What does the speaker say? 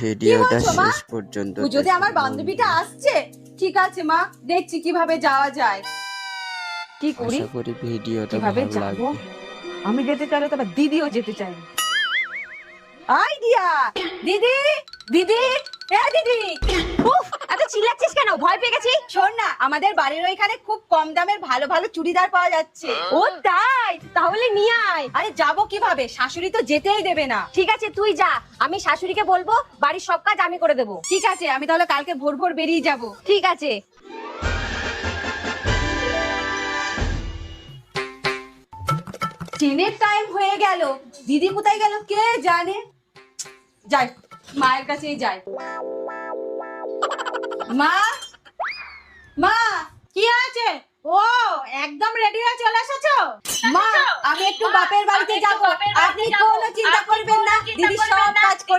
ভিডিওটা শেষ পর্যন্ত পুজোতে আমার বান্ধবীটা আসছে। ঠিক আছে মা, দেখছি কিভাবে যাওয়া যায়। কি করি, আশা করি ভিডিওটা কিভাবে ভালো যাব? লাগবে। আমি যেতে চাইলে তো আবার দিদিও যেতে চাই। আইডিয়া, দিদি দিদি, এ দিদি। উফ, এত চিল্লাচ্ছিস কেন? ভয় পেয়ে গেছি। শোন না, আমাদের বাড়ির ওইখানে খুব কম দামের ভালো ভালো চুড়িদার পাওয়া যাচ্ছে। ও তাই? তাহলে নিয়ে আয়। আরে যাবো কিভাবে? শাশুড়ি তো যেতেই দেবে না। ঠিক আছে তুই যা, আমি শাশুড়িকে বলবো বাড়ির সব কাজ আমি করে দেবো। ঠিক আছে, আমি তাহলে কালকে ভোর ভোর বেরিয়ে যাব। ঠিক আছে। ট্রেনের টাইম হয়ে গেল, দিদি কোথায় গেল কে জানে। যাই, মায়ের কাছেই যাই। মা, মা, কি আছে? ও, একদম রেডি হয়ে চলে এসেছো? মা, আমি একটু বাপের বাড়িতে যাব। আপনি কোনো চিন্তা করবেন না, দিদি সব কাজ করে